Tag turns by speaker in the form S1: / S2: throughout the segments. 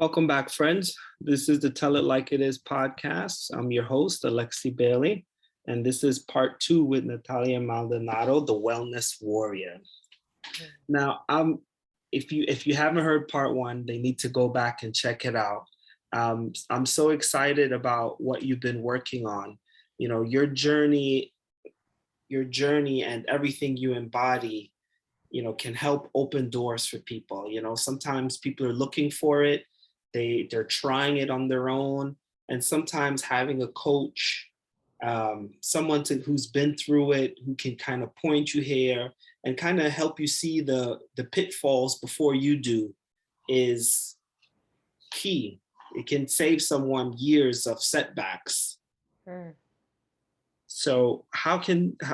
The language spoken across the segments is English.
S1: Welcome back, friends. This is the Tell It Like It Is podcast. I'm your host, Alexi Bailey, and this is part 2 with Natalia the Wellness Warrior. Now, if you haven't heard part 1, they need to go back and check it out. I'm so excited about what you've been working on. You know, your journey and everything you embody, can help open doors for people. Sometimes people are looking for it. They're trying it on their own. And sometimes having a coach, someone who's been through it, who can kind of point you here and kind of help you see the pitfalls before you do, is key. It can save someone years of setbacks. So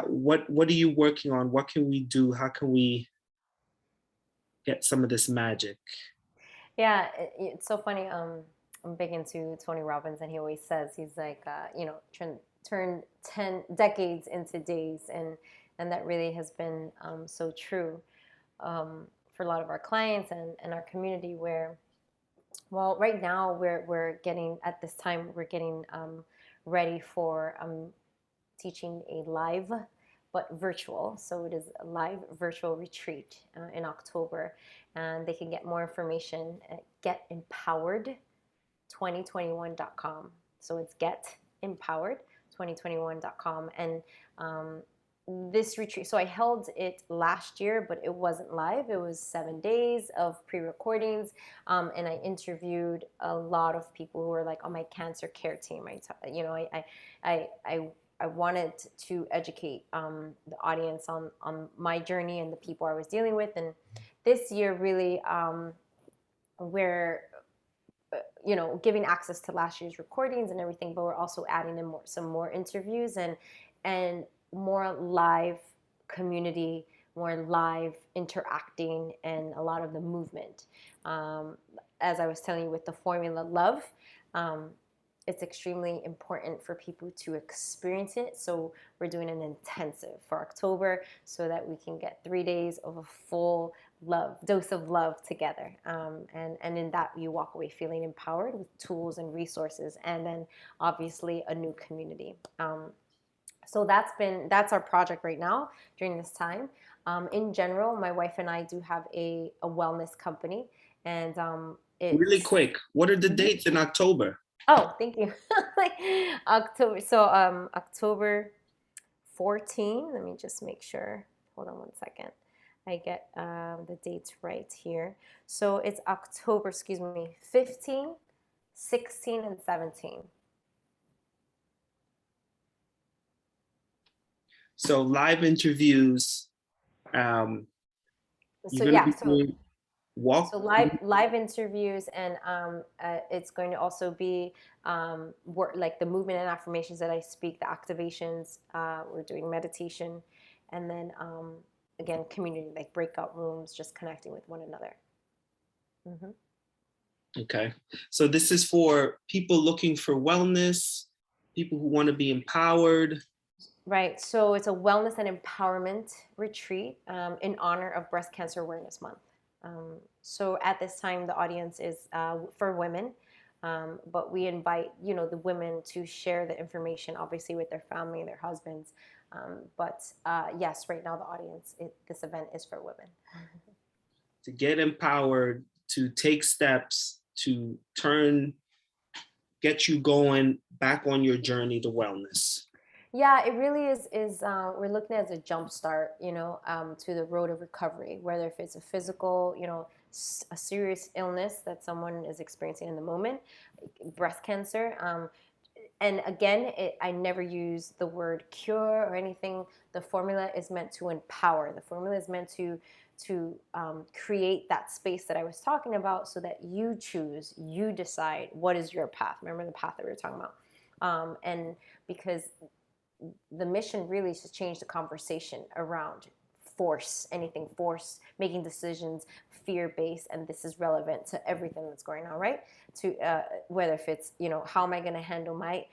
S1: what are you working on? What can we do? How can we get some of this magic?
S2: Yeah, it's so funny. I'm big into Tony Robbins, and he always says, he's like, turn 10 decades into days, and that really has been so true for a lot of our clients and our community. Where, well, right now we're getting at this time we're getting ready for teaching a live but virtual. So it is a live virtual retreat in October, and they can get more information at getempowered2021.com. So it's getempowered2021.com. And this retreat, so I held it last year, but it wasn't live. It was 7 days of pre-recordings, and I interviewed a lot of people who were like on my cancer care team. I wanted to educate the audience on my journey and the people I was dealing with. And this year, really, we're giving access to last year's recordings and everything, but we're also adding in some more interviews and more live community, more live interacting, and a lot of the movement. As I was telling you with the formula love, it's extremely important for people to experience it. So we're doing an intensive for October so that we can get 3 days of a full dose of love together. And in that, you walk away feeling empowered with tools and resources, and then obviously a new community. So that's our project right now during this time. In general, my wife and I do have a wellness company, and it's
S1: really quick. What are the dates in October?
S2: Oh, thank you. October. So October 14. Let me just make sure. Hold on one second. I get the dates right here. So it's October, 15, 16, and 17.
S1: So live interviews.
S2: So live interviews, and it's going to also be like the movement and affirmations that I speak, the activations. We're doing meditation, and then again, community, like breakout rooms, just connecting with one another.
S1: Okay, so this is for people looking for wellness, people who want to be empowered.
S2: Right. So it's a wellness and empowerment retreat in honor of Breast Cancer Awareness Month. So at this time, the audience is for women, but we invite, the women to share the information, obviously, with their family and their husbands. But yes, right now, the audience, this event is for women.
S1: To get empowered, to take steps, to get you going back on your journey to wellness.
S2: Yeah, it really is. We're looking at it as a jump start, to the road of recovery, whether if it's a physical, a serious illness that someone is experiencing in the moment, breast cancer. And again, I never use the word cure or anything. The formula is meant to empower. The formula is meant to create that space that I was talking about, so that you choose, you decide what is your path. Remember the path that we were talking about, and because the mission really is to change the conversation around force, making decisions, fear-based, and this is relevant to everything that's going on, right? To whether if it's, how am I going to handle my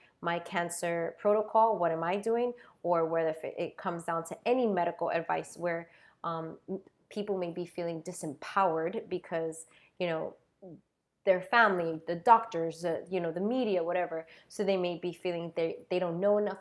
S2: cancer protocol, what am I doing, or whether if it comes down to any medical advice where people may be feeling disempowered because, their family, the doctors, you know, the media, whatever. So they may be feeling they don't know enough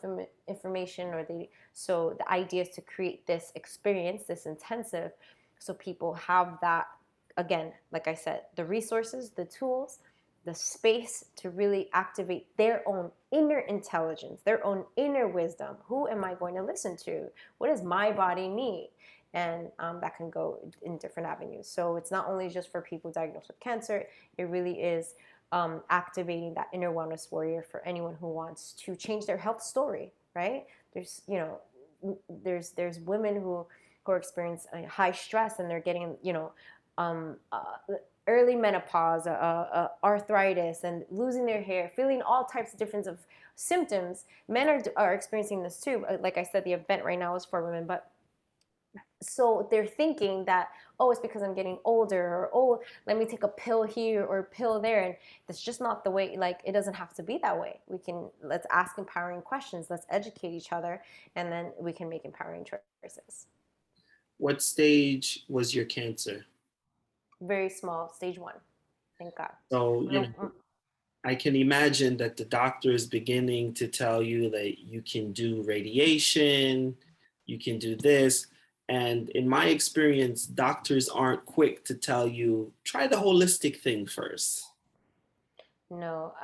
S2: information, or so the idea is to create this experience, this intensive, so people have that, again, like I said, the resources, the tools, the space to really activate their own inner intelligence, their own inner wisdom. Who am I going to listen to? What does my body need? And that can go in different avenues. So it's not only just for people diagnosed with cancer, it really is activating that inner wellness warrior for anyone who wants to change their health story, right? There's, you know, there's women who are experiencing high stress, and they're getting, you know, early menopause, arthritis, and losing their hair, feeling all types of different of symptoms. Men are experiencing this too. Like I said, the event right now is for women, but so they're thinking that, oh, it's because I'm getting older, or, oh, let me take a pill here or a pill there. And that's just not the way. Like, it doesn't have to be that way. Let's ask empowering questions, let's educate each other, and then we can make empowering choices.
S1: What stage was your cancer?
S2: Very small, stage 1, thank God.
S1: So, you know, I can imagine that the doctor is beginning to tell you that you can do radiation, you can do this. And in my experience, doctors aren't quick to tell you, try the holistic thing first.
S2: No,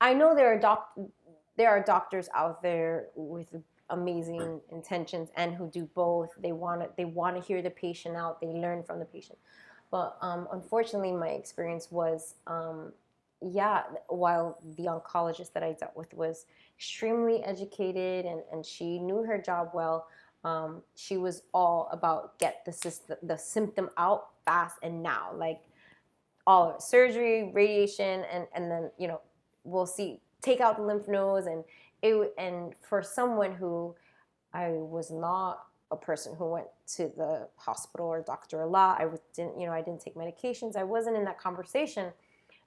S2: I know there are doctors out there with amazing intentions and who do both. They want to hear the patient out. They learn from the patient. But unfortunately, my experience was, while the oncologist that I dealt with was extremely educated, and she knew her job well, she was all about get the symptom out fast and now, like all surgery, radiation, and then, you know, we'll see, take out the lymph nodes. And for someone who, I was not a person who went to the hospital or doctor a lot. I didn't take medications. I wasn't in that conversation.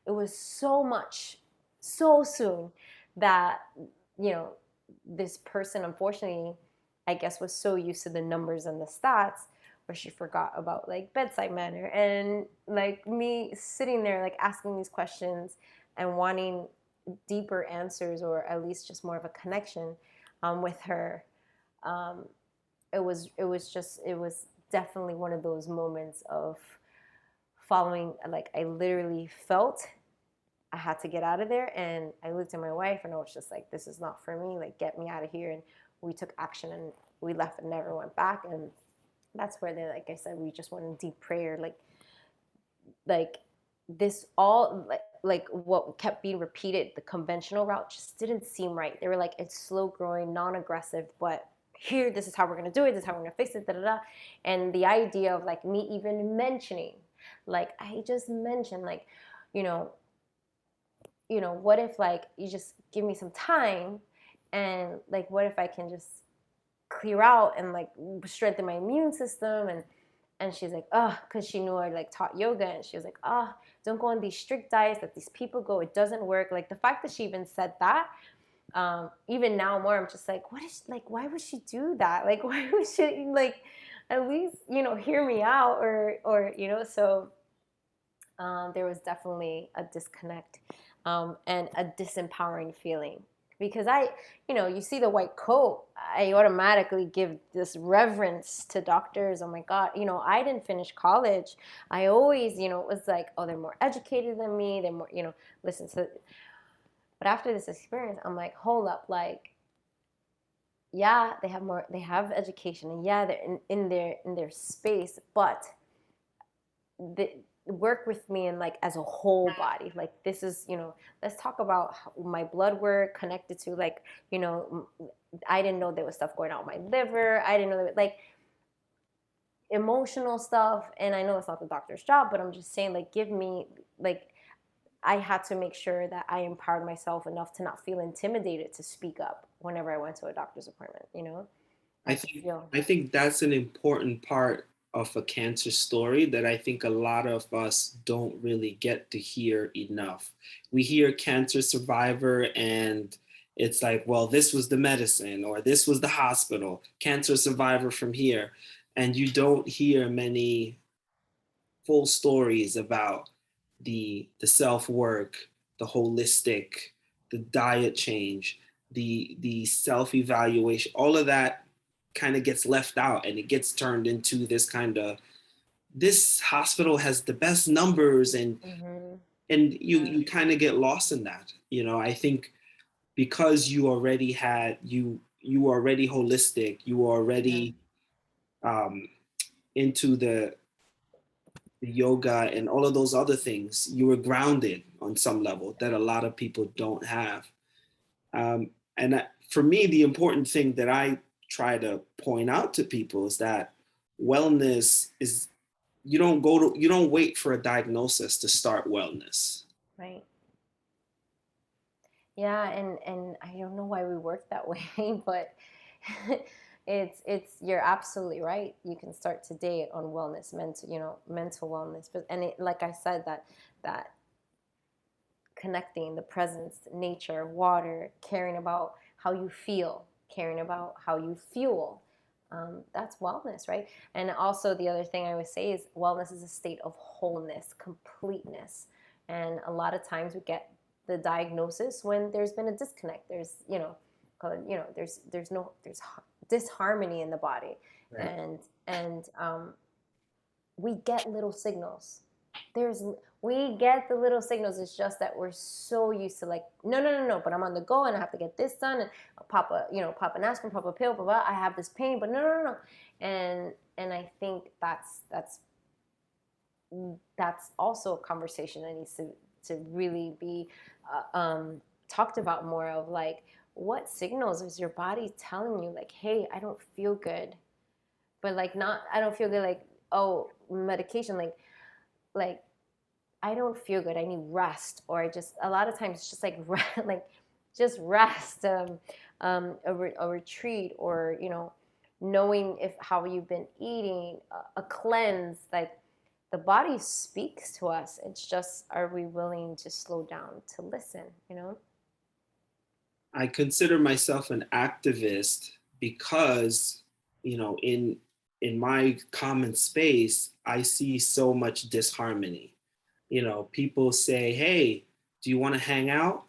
S2: It was so much, so soon, that, you know, this person, unfortunately, I guess, was so used to the numbers and the stats, where she forgot about, like, bedside manner, and, like, me sitting there, like, asking these questions and wanting deeper answers, or at least just more of a connection with her. It was definitely one of those moments of following, like, I literally felt I had to get out of there, and I looked at my wife, and I was just like, this is not for me, like, get me out of here. And we took action, and we left and never went back. And that's where they, like I said, we just went in deep prayer, like this all, like what kept being repeated, the conventional route just didn't seem right. They were like, it's slow growing, non-aggressive, but here, this is how we're going to do it, this is how we're going to fix it, da da da. And the idea of, like, me even mentioning, like I just mentioned, like, you know, what if, like, you just give me some time, and, like, what if I can just clear out and, like, strengthen my immune system. And she's like, oh, because she knew I, like, taught yoga, and she was like, oh, don't go on these strict diets that these people go, it doesn't work. Like, the fact that she even said that, even now more, I'm just like, what is, like, why would she do that? Like, why would she, like, at least, you know, hear me out, or you know. So there was definitely a disconnect, and a disempowering feeling, because you see the white coat, I automatically give this reverence to doctors. Oh my God, I didn't finish college. I always, it was like, oh, they're more educated than me. They're more, listen to. But after this experience, I'm like, hold up, like, yeah, they have education, and yeah, they're in their space, but the work with me, and, like, as a whole body. Like, this is, let's talk about my blood work connected to, like, I didn't know there was stuff going on with my liver. I didn't know that, like, emotional stuff. And I know it's not the doctor's job, but I'm just saying, like, give me, like, I had to make sure that I empowered myself enough to not feel intimidated to speak up whenever I went to a doctor's appointment,
S1: I think that's an important part of a cancer story that I think a lot of us don't really get to hear enough. We hear cancer survivor, and it's like, well, this was the medicine, or this was the hospital, cancer survivor from here. And you don't hear many full stories about the self work, the holistic, the diet change, the self evaluation, all of that kind of gets left out, and it gets turned into this kind of, this hospital has the best numbers,
S2: Mm-hmm.
S1: and you
S2: Yeah.
S1: you kind of get lost in that. I think because you were already holistic, you were
S2: Yeah.
S1: already um, into the yoga and all of those other things, you were grounded on some level that a lot of people don't have. And for me, the important thing that I try to point out to people is that wellness is, you don't wait for a diagnosis to start wellness.
S2: Right. Yeah, and I don't know why we work that way, but it's you're absolutely right. You can start today on wellness, mental wellness. But like I said, that connecting the presence, nature, water, caring about how you feel, caring about how you fuel. That's wellness, right? And also, the other thing I would say is wellness is a state of wholeness, completeness. And a lot of times we get the diagnosis when there's been a disconnect. There's disharmony in the body,
S1: Right.
S2: and we get little signals. There's we get the little signals. It's just that we're so used to, like, no, no, no, no. But I'm on the go and I have to get this done, and I'll pop an aspirin, pop a pill, blah, blah. I have this pain, but no, no, no, no. And I think that's also a conversation that needs to really be talked about more, of like, what signals is your body telling you, like, hey, I don't feel good, but like, not I don't feel good, like, oh, medication, like I don't feel good. I need rest, or I just, a lot of times it's just like like just rest, a retreat, or knowing if how you've been eating, a cleanse. Like, the body speaks to us. It's just, are we willing to slow down to listen?
S1: I consider myself an activist because, in my common space, I see so much disharmony. People say, "Hey, do you want to hang out?"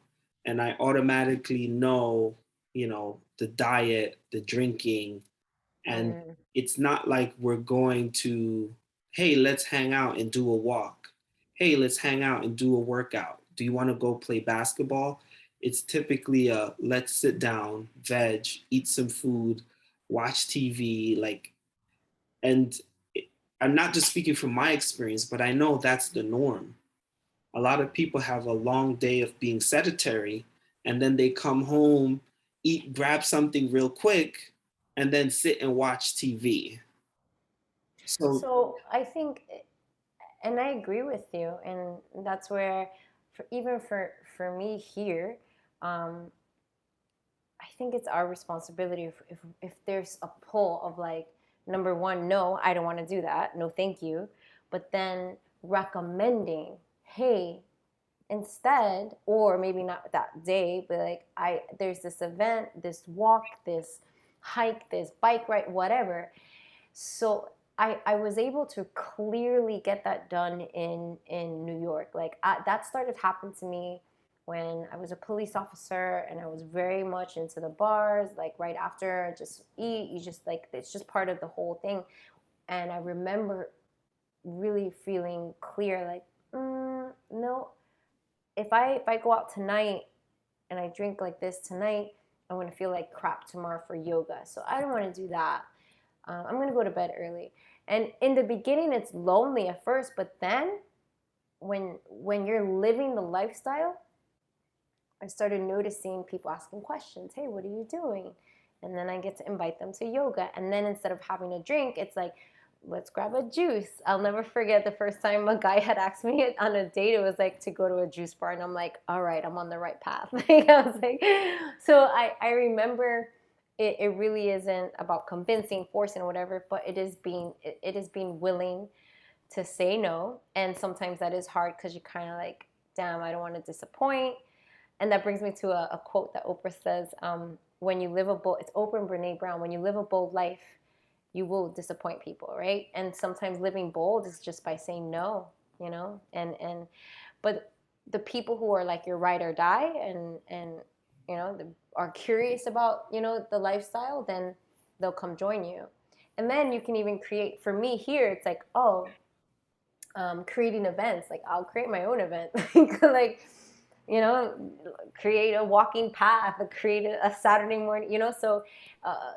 S1: And I automatically know, the diet, the drinking, and
S2: Mm.
S1: it's not like we're going to, "Hey, let's hang out and do a walk. Hey, let's hang out and do a workout. Do you want to go play basketball?" It's typically a, let's sit down, veg, eat some food, watch TV, like, and I'm not just speaking from my experience, but I know that's the norm. A lot of people have a long day of being sedentary, and then they come home, eat, grab something real quick, and then sit and watch TV. So
S2: So I think, and I agree with you, and that's where, even for me here, um, I think it's our responsibility, if there's a pull of, like, number one, no, I don't want to do that, no, thank you, but then recommending, hey, instead, or maybe not that day, but like, there's this event, this walk, this hike, this bike ride, whatever. So I was able to clearly get that done in New York. Like, that started happening to me when I was a police officer, and I was very much into the bars. Like, right after, just eat, you just, like, it's just part of the whole thing. And I remember really feeling clear, like, no, if I go out tonight and I drink like this tonight, I'm gonna feel like crap tomorrow for yoga. So I don't want to do that. I'm going to go to bed early. And in the beginning, it's lonely at first, but then when you're living the lifestyle, I started noticing people asking questions. Hey, what are you doing? And then I get to invite them to yoga. And then instead of having a drink, it's like, let's grab a juice. I'll never forget the first time a guy had asked me on a date. It was like to go to a juice bar. And I'm like, all right, I'm on the right path. Like, I was like, so I remember it really isn't about convincing, forcing, or whatever, but it is being willing to say no. And sometimes that is hard, because you're kind of like, damn, I don't want to disappoint. And that brings me to a quote that Oprah says, when you live a bold, it's Oprah and Brene Brown, when you live a bold life, you will disappoint people, right? And sometimes living bold is just by saying no. you know, but the people who are like your ride or die and you know are curious about, you know, the lifestyle, then they'll come join you. And then you can even create, for me here it's like, oh, creating events, like I'll create my own event like, you know, create a walking path, create a Saturday morning, you know, so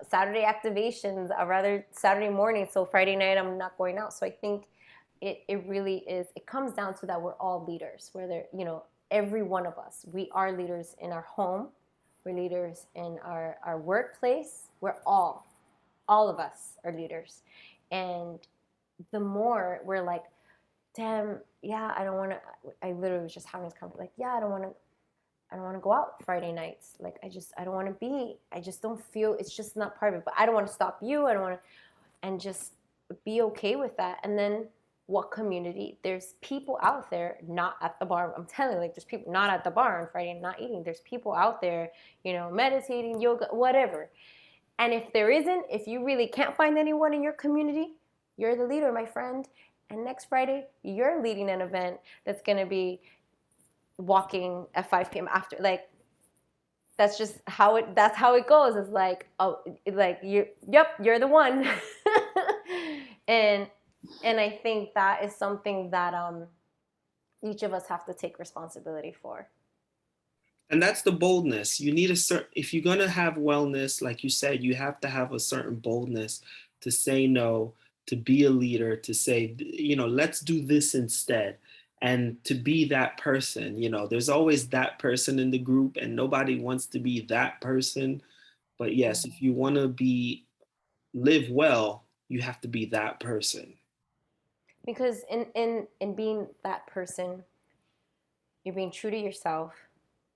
S2: Saturday activations, rather Saturday morning, so Friday night I'm not going out. So I think it really is, it comes down to that we're all leaders, whether, you know, every one of us, we are leaders in our home, we're leaders in our workplace, we're all of us are leaders. And the more we're like, damn, yeah, I don't want to, I literally was just having this conversation, like, yeah, I don't want to go out Friday nights. Like, I don't want to be, I just don't feel, it's just not part of it. But I don't want to stop you. I don't want to, and just be okay with that. And then what community? There's people out there not at the bar. I'm telling you, like, there's people not at the bar on Friday not eating. There's people out there, you know, meditating, yoga, whatever. And if there isn't, if you really can't find anyone in your community, you're the leader, my friend. And next Friday, you're leading an event that's going to be walking at 5 p.m. after. Like, that's just how it goes. It's like, oh, like you, yep, you're the one. and I think that is something that each of us have to take responsibility for.
S1: And that's the boldness. You need a certain, if you're going to have wellness, like you said, you have to have a certain boldness to say no, to be a leader, to say, you know, let's do this instead. And to be that person. You know, there's always that person in the group, and nobody wants to be that person. But yes, if you want to be, live well, you have to be that person.
S2: Because in being that person, you're being true to yourself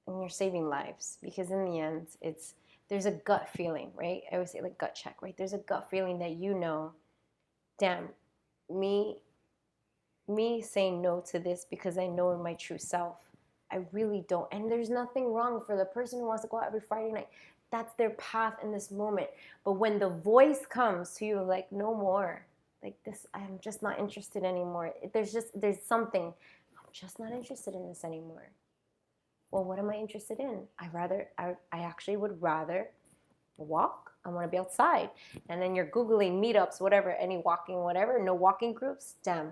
S2: and you're saving lives. Because in the end, it's, there's a gut feeling, right? I always say, like, gut check, right? There's a gut feeling that, you know, damn, me me saying no to this because I know in my true self, I really don't. And there's nothing wrong for the person who wants to go out every Friday night. That's their path in this moment. But when the voice comes to you, like, no more, like this, I'm just not interested anymore. There's something, I'm just not interested in this anymore. Well, what am I interested in? I actually would rather walk. I want to be outside. And then you're Googling meetups, whatever, any walking, whatever, no walking groups. Damn,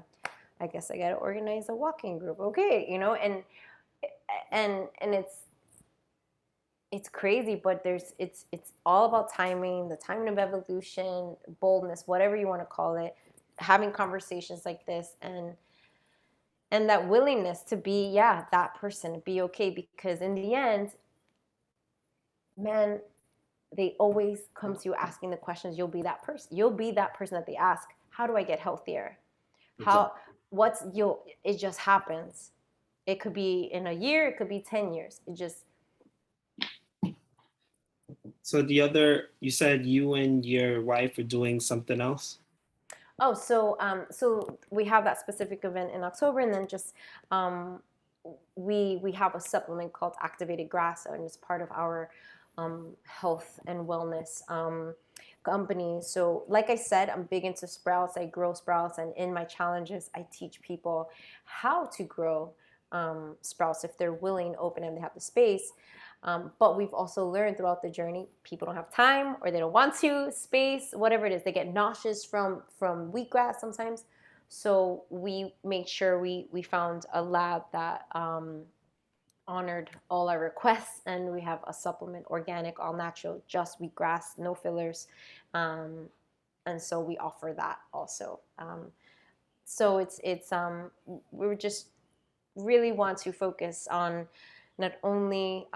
S2: I guess I got to organize a walking group. Okay, you know, and it's crazy, but it's all about timing, the timing of evolution, boldness, whatever you want to call it, having conversations like this, and that willingness to be, yeah, that person, be okay, because in the end, man, they always come to you asking the questions. You'll be that person. You'll be that person that they ask, how do I get healthier?
S1: Exactly.
S2: How, it just happens. It could be in a year, it could be 10 years. It just,
S1: So the other, you said you and your wife are doing something else?
S2: oh, so we have that specific event in October, and then just we have a supplement called Activated Grass, and it's part of our health and wellness company. So, like I said, I'm big into sprouts. I grow sprouts, and in my challenges, I teach people how to grow sprouts if they're willing, open, and they have the space. But we've also learned throughout the journey, people don't have time, or they don't want to, space, whatever it is. They get nauseous from wheatgrass sometimes. So we made sure we found a lab that honored all our requests, and we have a supplement, organic, all natural, just wheatgrass, no fillers, and so we offer that also. So it's we just really want to focus on not only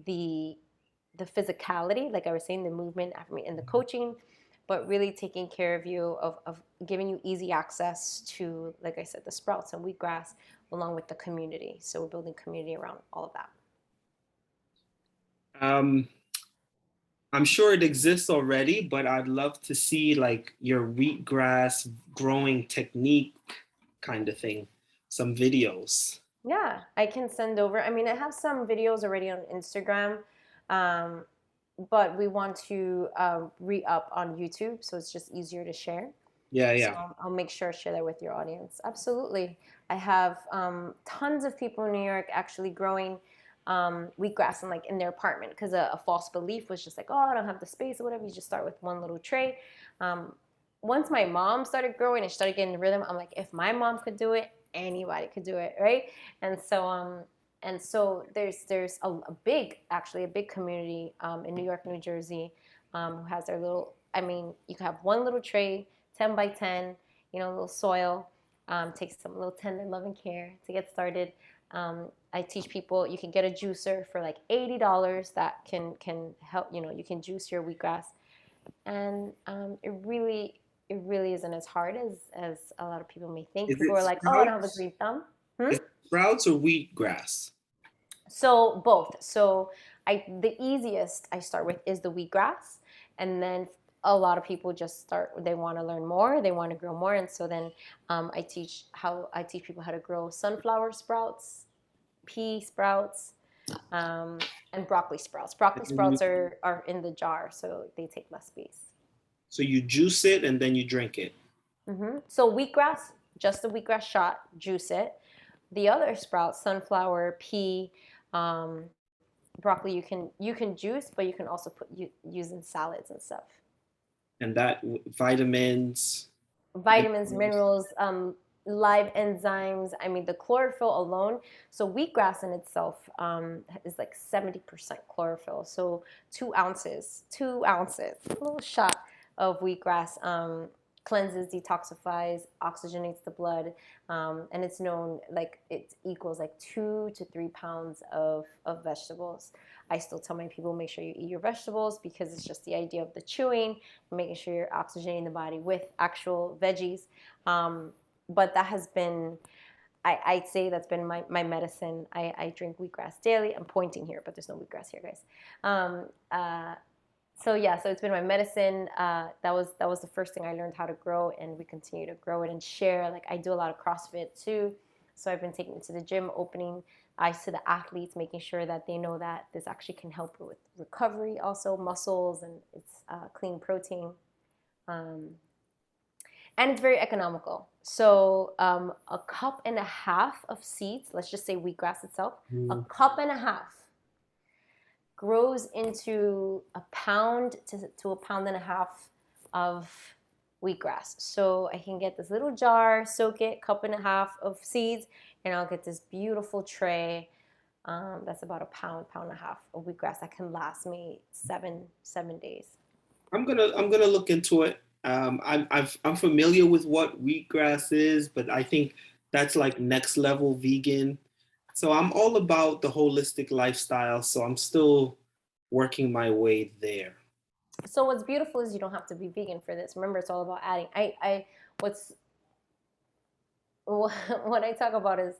S2: the the physicality, like I was saying, the movement, and the coaching, but really taking care of you, of giving you easy access to, like I said, the sprouts and wheatgrass, along with the community. So we're building community around all of that.
S1: Um, I'm sure it exists already, but I'd love to see like your wheatgrass growing technique kind of thing, some videos.
S2: Yeah, I can send over. I mean, I have some videos already on Instagram, um, but we want to re up on YouTube, so it's just easier to share.
S1: Yeah,
S2: So
S1: yeah.
S2: I'll make sure to share that with your audience. Absolutely. I have tons of people in New York actually growing wheatgrass in their apartment because a false belief was just like, oh, I don't have the space or whatever. You just start with one little tray. Um, Once my mom started growing and started getting the rhythm, I'm like, if my mom could do it, anybody could do it, right? And so there's a big, actually a big community in New York, New Jersey, who has their little. I mean, you can have one little tray, 10 by 10, a little soil. Takes some little tender love and care to get started. I teach people you can get a juicer for like $80 that can help. You can juice your wheatgrass, and it really isn't as hard as a lot of people may think.
S1: Is
S2: People
S1: it
S2: are like, oh, I don't have a
S1: sprouts?
S2: green thumb. Hmm?
S1: Is it sprouts or wheatgrass?
S2: So both. So the easiest I start with is the wheatgrass, and then a lot of people just start. They want to learn more. They want to grow more, and so then I teach people how to grow sunflower sprouts, pea sprouts, um, and broccoli sprouts.
S1: And
S2: Broccoli
S1: then
S2: sprouts are in the jar, so they take less space.
S1: so you juice it and then you drink it.
S2: So wheatgrass, just the wheatgrass shot, juice it. The other sprouts, sunflower, pea, um, broccoli, you can juice, but you can also use in salads and stuff.
S1: And that vitamins,
S2: Vitamins,
S1: minerals.
S2: minerals, live enzymes. I mean, the chlorophyll alone. So wheatgrass in itself is like 70% chlorophyll. So 2 ounces, a little shot of wheatgrass cleanses, detoxifies, oxygenates the blood, and it's known like it equals like 2 to 3 pounds of vegetables. I still tell my people make sure you eat your vegetables because it's just the idea of the chewing, making sure you're oxygenating the body with actual veggies. Um, but that has been, I'd say that's been my medicine. I drink wheatgrass daily. I'm pointing here, but there's no wheatgrass here, guys. Um, uh, so yeah, so it's been my medicine. That was the first thing I learned how to grow, and we continue to grow it and share. Like I do a lot of CrossFit too, so I've been taking it to the gym, opening eyes to the athletes, making sure that they know that this actually can help with recovery, also muscles, and it's clean protein, um, and it's very economical. So a cup and a half of seeds, let's just say wheatgrass itself, a
S1: Mm.
S2: cup and a half grows into a pound to a pound and a half of wheatgrass. So I can get this little jar, soak it, cup and a half of seeds, and I'll get this beautiful tray. That's about a pound, pound and a half of wheatgrass that can last me seven days.
S1: I'm gonna look into it. I'm familiar with what wheatgrass is, but I think that's like next level vegan. So I'm all about the holistic lifestyle. So I'm still working my way there.
S2: So what's beautiful is you don't have to be vegan for this. Remember, it's all about adding. What's what I talk about is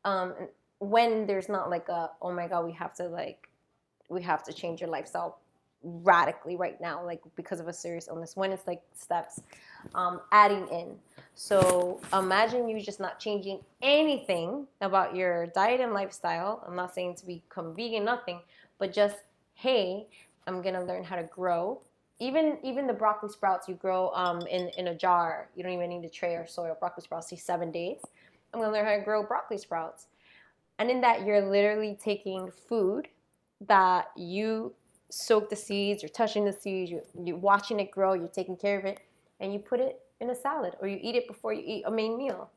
S2: um, when there's not like a, oh my god, we have to change your lifestyle radically right now, like because of a serious illness. When it's like steps, adding in. So imagine you just not changing anything about your diet and lifestyle. I'm not saying to become vegan, nothing, but just, hey, I'm gonna learn how to grow. Even the broccoli sprouts you grow in a jar. You don't even need a tray or soil. Broccoli sprouts take 7 days. I'm gonna learn how to grow broccoli sprouts. And in that, you're literally taking food that you soak the seeds, you're touching the seeds, you're watching it grow, you're taking care of it, and you put it in a salad or you eat it before you eat a main meal.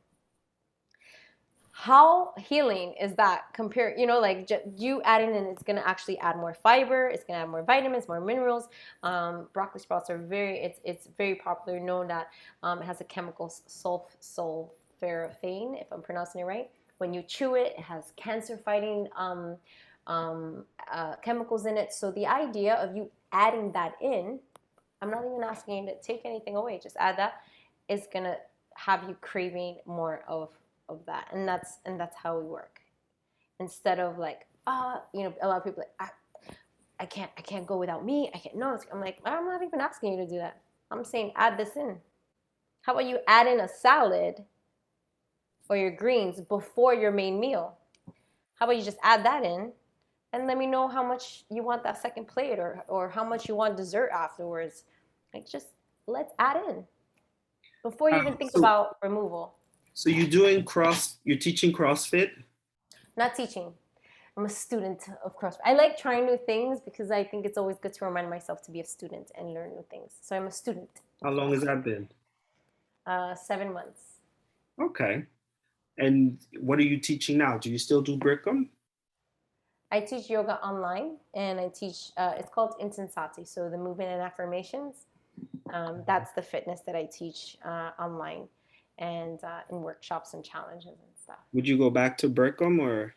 S2: How healing is that compared, like you adding in, it's going to actually add more fiber, it's going to add more vitamins, more minerals. Broccoli sprouts are it's very popular, known that it has a chemical sulforaphane, if I'm pronouncing it right. When you chew it, it has cancer fighting chemicals in it. So the idea of you adding that in, I'm not even asking you to take anything away, just add that, is going to have you craving more of that, and that's how we work. Instead of like, a lot of people like, I can't go without meat. I can't. No, I'm like, I'm not even asking you to do that. I'm saying add this in. How about you add in a salad or your greens before your main meal? How about you just add that in and let me know how much you want that second plate, or how much you want dessert afterwards. Like, just let's add in. before you even think
S1: So,
S2: about removal.
S1: so you're teaching CrossFit?
S2: Not teaching. I'm a student of CrossFit. I like trying new things because I think it's always good to remind myself to be a student and learn new things. So I'm a student
S1: How
S2: of
S1: long has
S2: CrossFit.
S1: that been?
S2: 7 months.
S1: Okay. And what are you teaching now? Do you still do Brickam?
S2: I teach yoga online, and I teach. It's called Intensati, so the movement and affirmations. That's the fitness that I teach online, and in workshops and challenges and stuff.
S1: Would you go back to Brickam or?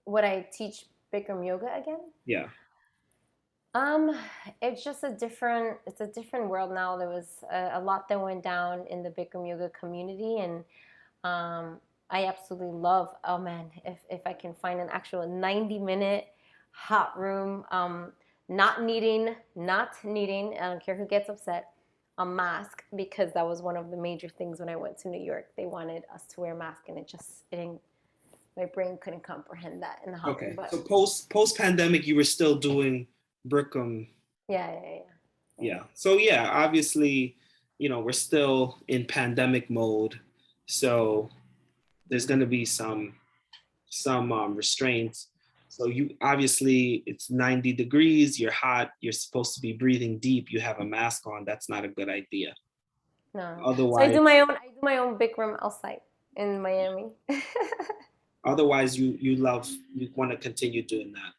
S2: Would I teach Bikram yoga again?
S1: Yeah.
S2: Um, it's just it's a different world now. There was a lot that went down in the Bikram yoga community, and I absolutely love. Oh man, if I can find an actual 90-minute hot room, not needing. I don't care who gets upset. A mask, because that was one of the major things when I went to New York. They wanted us to wear a mask, and it didn't, my brain couldn't comprehend that in the hot room.
S1: Okay.
S2: But
S1: So post pandemic, you were still doing Brickam.
S2: yeah.
S1: Yeah. So yeah, obviously, we're still in pandemic mode. So there's going to be some restraints. So you obviously it's 90 degrees, you're hot, you're supposed to be breathing deep, you have a mask on. That's not a good idea.
S2: No. So
S1: Otherwise,
S2: I do my own Bikram outside in Miami.
S1: otherwise you want to continue doing that.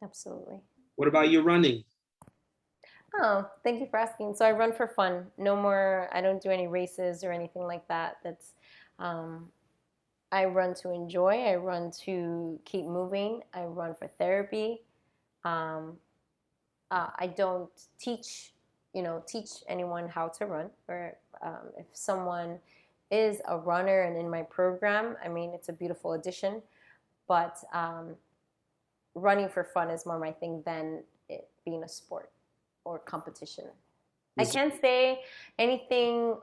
S2: Absolutely.
S1: What about your running?
S2: Oh, thank you for asking. So I run for fun. No more, I don't do any races or anything like that. Um, I run to enjoy. I run to keep moving. I run for therapy. Um, I don't teach anyone how to run. Or if someone is a runner and in my program, I mean, it's a beautiful addition. But running for fun is more my thing than it being a sport or competition. I
S1: Is
S2: can't say anything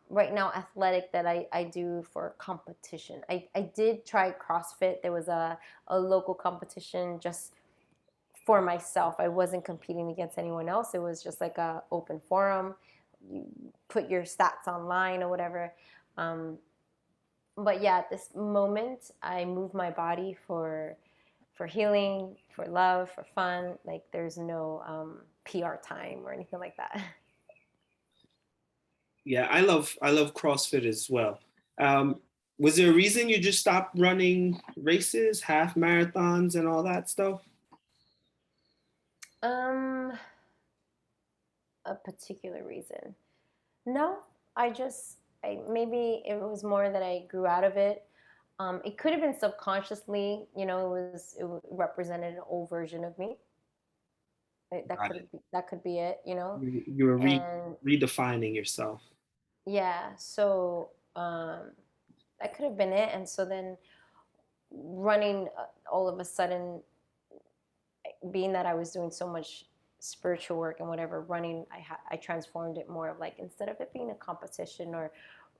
S2: right now athletic that I do for competition. I did try CrossFit. There was a local competition just for myself. I wasn't competing against anyone else. It was just like a open forum. You put your stats online or whatever. But yeah, at this moment, I move my body for healing, for love, for fun. Like there's no PR time or anything like that.
S1: Yeah, I love CrossFit as well. Um, was there a reason you just stopped running races, half marathons, and all that stuff?
S2: Um, a particular reason. No, maybe it was more that I grew out of it. It could have been subconsciously, it represented an old version of me.
S1: Got it.
S2: That could be it.
S1: You were
S2: And
S1: redefining yourself.
S2: yeah, so that could have been it. And so then running all of a sudden, being that I was doing so much spiritual work and whatever, running, I transformed it more of like, instead of it being a competition or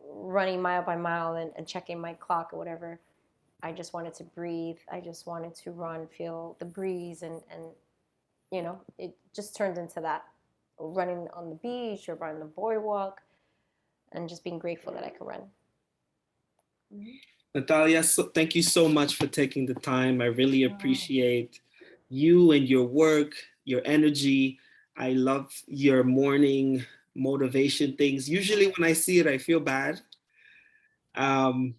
S2: running mile by mile and checking my clock or whatever, I just wanted to breathe. I just wanted to run, feel the breeze, and it just turned into that, running on the beach or running the boardwalk, and just being grateful that I could run. Mm-hmm.
S1: Natalia, thank you so much for taking the time. I really appreciate you and your work, your energy. I love your morning motivation things. Usually, when I see it, I feel bad. Um,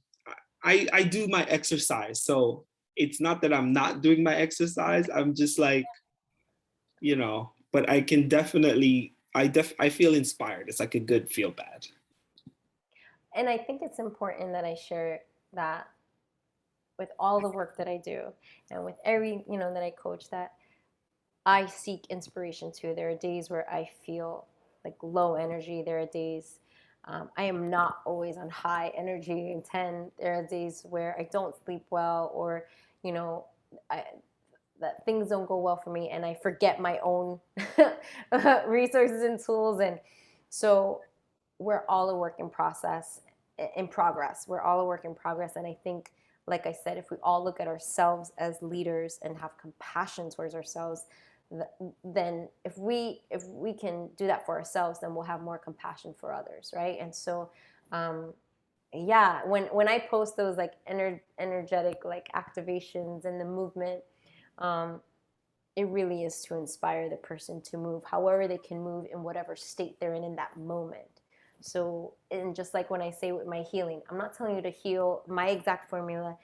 S1: I do my exercise, so it's not that I'm not doing my exercise. I'm just like, but I can definitely, I feel inspired. It's like a good feel bad.
S2: And I think it's important that I share that with all the work that I do and with every, that I coach, that I seek inspiration too. There are days where I feel like low energy. There are days I am not always on high energy and 10. There are days where I don't sleep well, or, you know, I, that things don't go well for me, and I forget my own resources and tools. And so we're all a work in progress. We're all a work in progress. And I think, like I said, if we all look at ourselves as leaders and have compassion towards ourselves, then if we can do that for ourselves, then we'll have more compassion for others, right? And so yeah, when I post those like energetic like activations and the movement, it really is to inspire the person to move however they can move in whatever state they're in that moment. So, and just like when I say with my healing, I'm not telling you to heal my exact formula.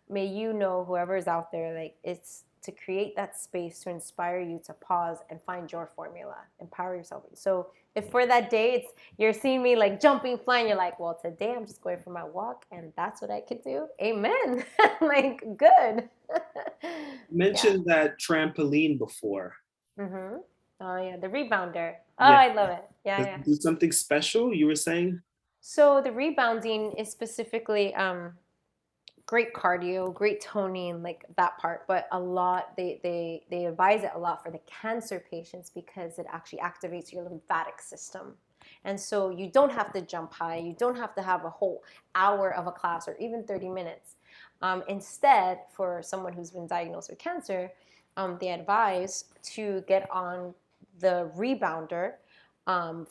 S2: May you know, whoever is out there, like, it's to create that space to inspire you to pause and find your formula, empower yourself. So if for that day it's you're seeing me like jumping, flying, you're like, well, today I'm just going for my walk and that's what I could do. Amen. Like, good.
S1: You
S2: Yeah.
S1: mentioned that trampoline before.
S2: Mm-hmm. Oh yeah, the rebounder. Oh,
S1: Yeah.
S2: I love it. Yeah,
S1: Does
S2: yeah.
S1: it do something special, you were saying?
S2: So the rebounding is specifically great cardio, great toning, like that part. But a lot they advise it a lot for the cancer patients because it actually activates your lymphatic system. And so you don't have to jump high. You don't have to have a whole hour of a class or even 30 minutes. Instead, for someone who's been diagnosed with cancer, they advise to get on the rebounder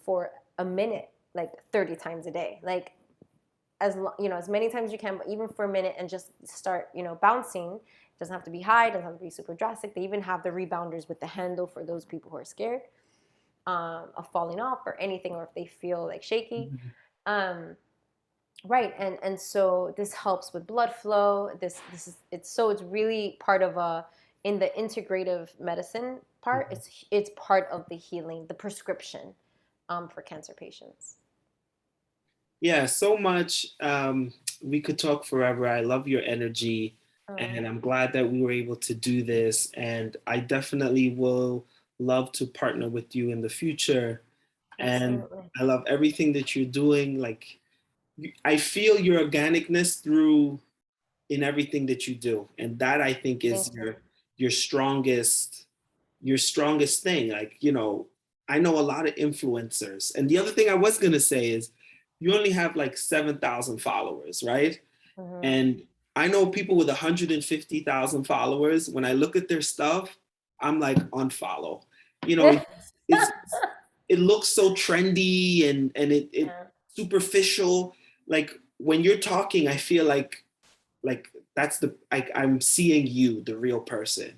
S2: for a minute, like 30 times a day. Like as as many times as you can, but even for a minute, and just start bouncing. It doesn't have to be high, it doesn't have to be super drastic. They even have the rebounders with the handle for those people who are scared of falling off or anything, or if they feel like shaky.
S1: Mhm.
S2: um, right. And so this helps with blood flow. This is it's really part of a in the integrative medicine part.
S1: Mhm.
S2: It's part of the healing, the prescription for cancer patients.
S1: Yeah, so much. We could talk forever. I love your energy, and
S2: Oh,
S1: I'm glad that we were able to do this. And I definitely will love to partner with you in the future. And
S2: absolutely.
S1: I love everything that you're doing. Like, I feel your organicness through in everything that you do, and that I think
S2: Thank
S1: is
S2: you.
S1: your strongest thing. Like, I know a lot of influencers, and the other thing I was gonna say is you only have like 7,000 followers, right?
S2: Hmm.
S1: And I know people with 150,000 followers. When I look at their stuff, I'm like, unfollow. You know, it's it looks so trendy and it
S2: Yeah.
S1: superficial. Like when you're talking, I feel like that's I'm seeing you, the real person.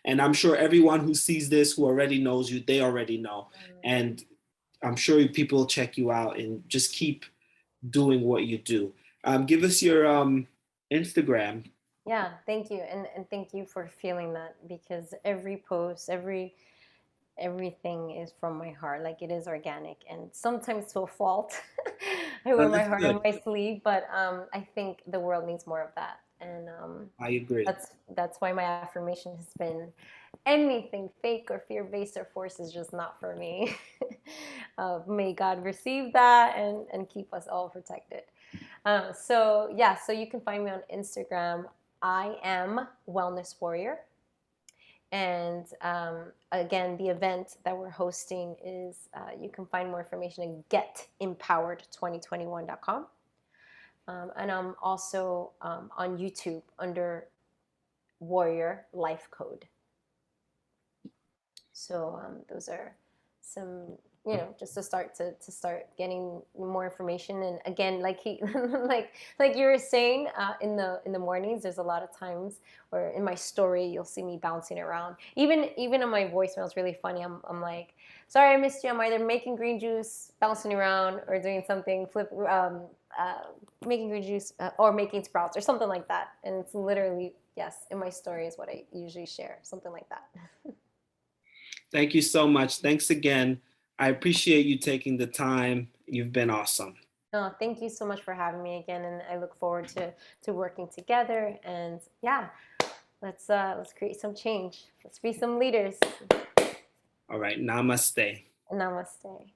S1: And I'm sure everyone who sees this, who already knows you, they already know. And I'm sure people check you out and just keep doing what you do. Give us your Instagram.
S2: Yeah, thank you. And thank you for feeling that, because every post, everything is from my heart. Like, it is organic and sometimes to a fault. I wear my
S1: That's
S2: heart
S1: good.
S2: on my sleeve, but I think the world needs more of that. And
S1: I agree.
S2: that's why my affirmation has been anything fake or fear-based or force is just not for me. May God receive that and keep us all protected. So yeah, so you can find me on Instagram. I am Wellness Warrior. And again, the event that we're hosting is you can find more information at getempowered2021.com. And I'm also on YouTube under Warrior Life Code. So those are some, just to start getting more information. And again, like like you were saying, in the mornings, there's a lot of times where in my story you'll see me bouncing around. Even in my voicemail, it's really funny. I'm like, sorry I missed you. I'm either making green juice, bouncing around, or doing something making green juice or making sprouts or something like that. And it's literally, yes, in my story is what I usually share, something like that.
S1: Thank you so much. Thanks again. I appreciate you taking the time. You've been awesome.
S2: No, thank you so much for having me again, and I look forward to working together. And yeah, let's create some change. Let's be some leaders.
S1: All right. Namaste.
S2: Namaste.